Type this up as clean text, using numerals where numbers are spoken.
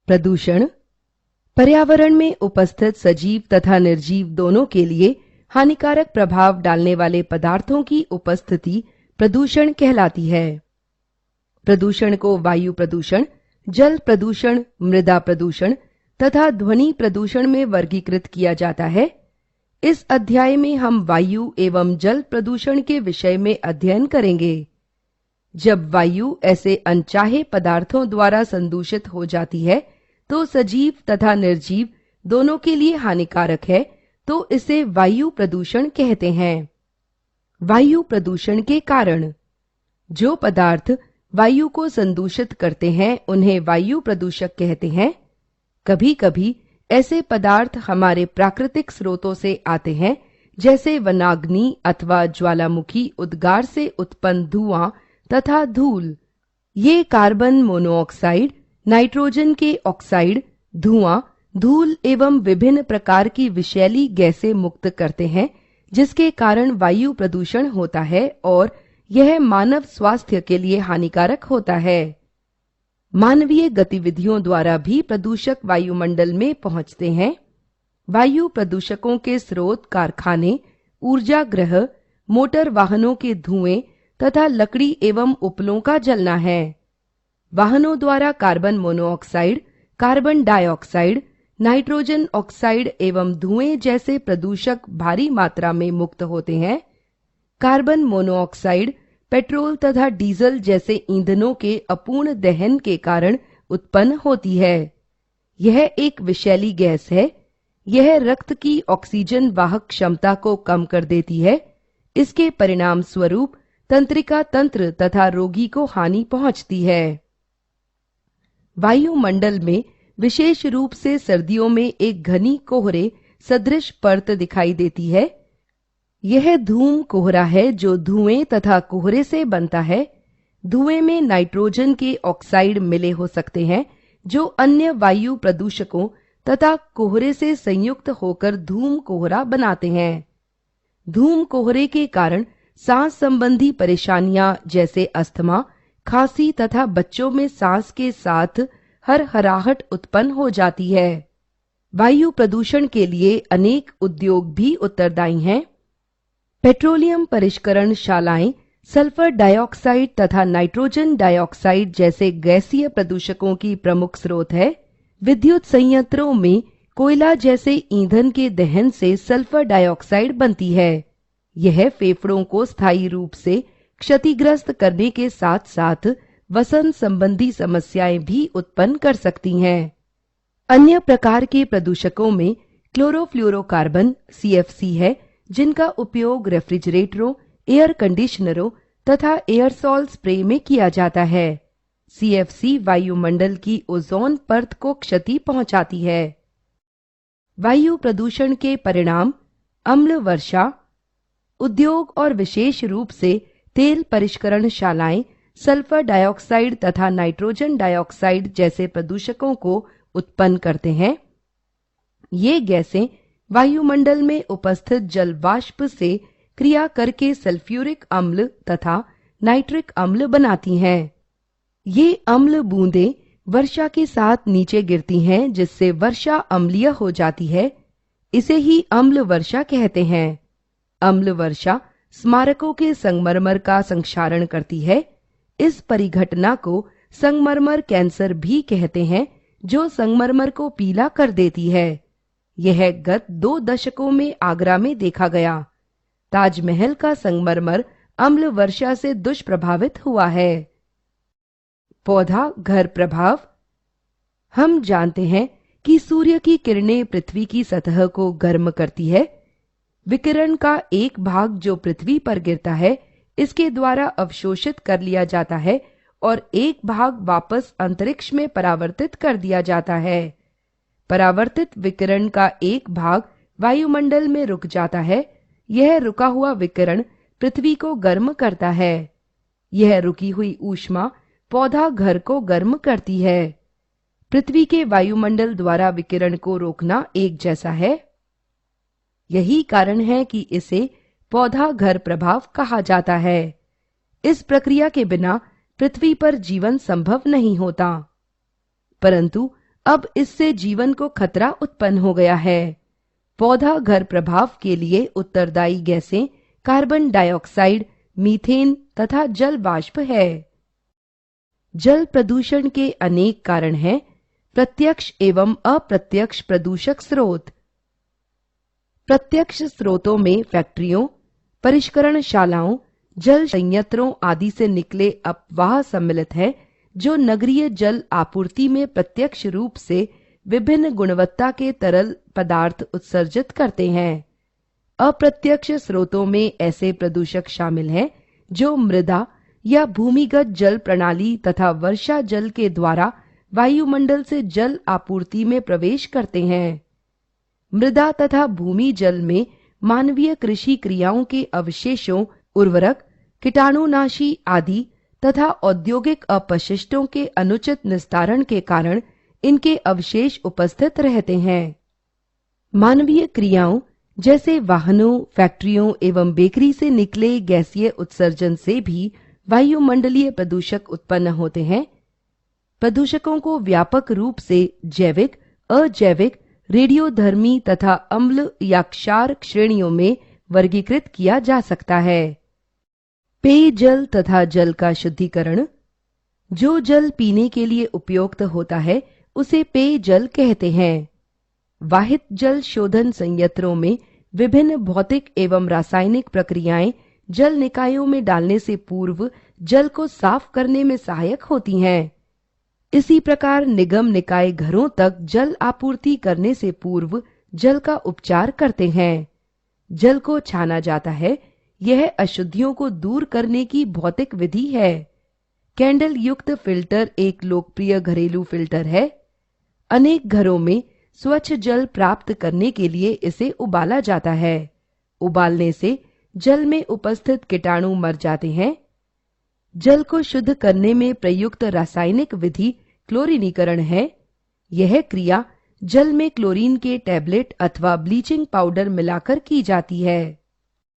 प्रदूषण पर्यावरण में उपस्थित सजीव तथा निर्जीव दोनों के लिए हानिकारक प्रभाव डालने वाले पदार्थों की उपस्थिति प्रदूषण कहलाती है। प्रदूषण को वायु प्रदूषण, जल प्रदूषण, मृदा प्रदूषण तथा ध्वनि प्रदूषण में वर्गीकृत किया जाता है। इस अध्याय में हम वायु एवं जल प्रदूषण के विषय में अध्ययन करेंगे। जब वायु ऐसे अनचाहे पदार्थों द्वारा संदूषित हो जाती है तो सजीव तथा निर्जीव दोनों के लिए हानिकारक है, तो इसे वायु प्रदूषण कहते हैं। वायु प्रदूषण के कारण जो पदार्थ वायु को संदूषित करते हैं उन्हें वायु प्रदूषक कहते हैं। कभी कभी ऐसे पदार्थ हमारे प्राकृतिक स्रोतों से आते हैं, जैसे वनाग्नि अथवा ज्वालामुखी उद्गार से उत्पन्न धुआं तथा धूल। ये कार्बन मोनोऑक्साइड, नाइट्रोजन के ऑक्साइड, धुआं, धूल एवं विभिन्न प्रकार की विषैली गैसें मुक्त करते हैं, जिसके कारण वायु प्रदूषण होता है और यह मानव स्वास्थ्य के लिए हानिकारक होता है। मानवीय गतिविधियों द्वारा भी प्रदूषक वायुमंडल में पहुंचते हैं। वायु प्रदूषकों के स्रोत कारखाने, ऊर्जा गृह, मोटर वाहनों के धुएं तथा लकड़ी एवं उपलों का जलना है। वाहनों द्वारा carbon monoxide, carbon dioxide, nitrogen oxide एवं धुएं जैसे प्रदूषक भारी मात्रा में मुक्त होते हैं। कार्बन मोनोऑक्साइड पेट्रोल तथा डीजल जैसे ईंधनों के अपूर्ण दहन के कारण उत्पन्न होती है। यह एक विषैली गैस है। यह रक्त की ऑक्सीजन वाहक क्षमता को कम कर देती है। इसके परिणाम स्वरूप तंत्रिका तंत्र तथा रोगी को हानि पहुंचती है। वायुमंडल में विशेष रूप से सर्दियों में एक घनी कोहरे सदृश परत दिखाई देती है। यह धूम कोहरा है जो धुएं तथा कोहरे से बनता है। धुएं में नाइट्रोजन के ऑक्साइड मिले हो सकते हैं, जो अन्य वायु प्रदूषकों तथा कोहरे से संयुक्त होकर धूम कोहरा बनाते हैं। धूम कोहरे के कारण सांस संबंधी परेशानियां जैसे अस्थमा, खांसी तथा बच्चों में सांस के साथ हरहराहट उत्पन्न हो जाती है। वायु प्रदूषण के लिए अनेक उद्योग भी उत्तरदायी हैं। पेट्रोलियम परिष्करण शालाएं सल्फर डाइऑक्साइड तथा नाइट्रोजन डाइऑक्साइड जैसे गैसीय प्रदूषकों की प्रमुख स्रोत है। विद्युत संयंत्रों में कोयला जैसे ईंधन के दहन से सल्फर डाइऑक्साइड बनती है। यह फेफड़ों को स्थायी रूप से क्षतिग्रस्त करने के साथ साथ वसन संबंधी समस्याएं भी उत्पन्न कर सकती हैं। अन्य प्रकार के प्रदूषकों में क्लोरोफ्लोरोकार्बन CFC है, जिनका उपयोग रेफ्रिजरेटरों, एयर कंडीशनरों तथा एयरसॉल स्प्रे में किया जाता है। CFC वायुमंडल की ओजोन परत को क्षति पहुंचाती है। वायु प्रदूषण के परिणाम अम्ल वर्षा। उद्योग और विशेष रूप से तेल परिष्करण शालाएं सल्फर डाइऑक्साइड तथा नाइट्रोजन डाइऑक्साइड जैसे प्रदूषकों को उत्पन्न करते हैं। ये गैसें वायुमंडल में उपस्थित जल वाष्प से क्रिया करके सल्फ्यूरिक अम्ल तथा नाइट्रिक अम्ल बनाती हैं। ये अम्ल बूंदें वर्षा के साथ नीचे गिरती हैं, जिससे वर्षा अम्लीय हो जाती है। इसे ही अम्ल वर्षा कहते हैं। अम्ल वर्षा स्मारकों के संगमरमर का संक्षारण करती है। इस परिघटना को संगमरमर कैंसर भी कहते हैं, जो संगमरमर को पीला कर देती है। यह गत 2 दशकों में आगरा में देखा गया। ताजमहल का संगमरमर अम्ल वर्षा से दुष्प्रभावित हुआ है। पौधा घर प्रभाव। हम जानते हैं कि सूर्य की किरणें पृथ्वी की सतह को गर्म करती है। विकिरण का एक भाग जो पृथ्वी पर गिरता है, इसके द्वारा अवशोषित कर लिया जाता है और एक भाग वापस अंतरिक्ष में परावर्तित कर दिया जाता है। परावर्तित विकिरण का एक भाग वायुमंडल में रुक जाता है। यह रुका हुआ विकिरण पृथ्वी को गर्म करता है। यह रुकी हुई ऊष्मा पौधा घर को गर्म करती है। पृथ्वी के वायुमंडल द्वारा विकिरण को रोकना एक जैसा है। यही कारण है कि इसे पौधा घर प्रभाव कहा जाता है। इस प्रक्रिया के बिना पृथ्वी पर जीवन संभव नहीं होता। परंतु अब इससे जीवन को खतरा उत्पन्न हो गया है। पौधा घर प्रभाव के लिए उत्तरदायी गैसें कार्बन डाइऑक्साइड, मीथेन तथा जल वाष्प है। जल प्रदूषण के अनेक कारण हैं, प्रत्यक्ष एवं अप्रत्यक्ष प्रदूषक स्रोत। प्रत्यक्ष स्रोतों में फैक्ट्रियों, परिष्करणशालाओं, जल संयंत्रों आदि से निकले अपवाह सम्मिलित है, जो नगरीय जल आपूर्ति में प्रत्यक्ष रूप से विभिन्न गुणवत्ता के तरल पदार्थ उत्सर्जित करते हैं। अप्रत्यक्ष स्रोतों में ऐसे प्रदूषक शामिल हैं जो मृदा या भूमिगत जल प्रणाली तथा वर्षा जल के द्वारा वायुमंडल से जल आपूर्ति में प्रवेश करते हैं। मृदा तथा भूमि जल में मानवीय कृषि क्रियाओं के अवशेषों, उर्वरक, कीटाणुनाशी आदि तथा औद्योगिक अपशिष्टों के अनुचित निस्तारण के कारण इनके अवशेष उपस्थित रहते हैं। मानवीय क्रियाओं जैसे वाहनों, फैक्ट्रियों एवं बेकरी से निकले गैसीय उत्सर्जन से भी वायुमंडलीय प्रदूषक उत्पन्न होते हैं। प्रदूषकों को व्यापक रूप से जैविक, अजैविक, रेडियोधर्मी तथा अम्ल या क्षार श्रेणियों में वर्गीकृत किया जा सकता है। पेयजल तथा जल का शुद्धिकरण। जो जल पीने के लिए उपयुक्त होता है उसे पेयजल कहते हैं। वाहित जल शोधन संयंत्रों में विभिन्न भौतिक एवं रासायनिक प्रक्रियाएं जल निकायों में डालने से पूर्व जल को साफ करने में सहायक होती हैं। इसी प्रकार निगम निकाय घरों तक जल आपूर्ति करने से पूर्व जल का उपचार करते हैं। जल को छाना जाता है, यह अशुद्धियों को दूर करने की भौतिक विधि है। कैंडल युक्त फिल्टर एक लोकप्रिय घरेलू फिल्टर है। अनेक घरों में स्वच्छ जल प्राप्त करने के लिए इसे उबाला जाता है। उबालने से जल में उपस्थित कीटाणु मर जाते हैं। जल को शुद्ध करने में प्रयुक्त रासायनिक विधि क्लोरीनीकरण है। यह क्रिया जल में क्लोरीन के टैबलेट अथवा ब्लीचिंग पाउडर मिलाकर की जाती है।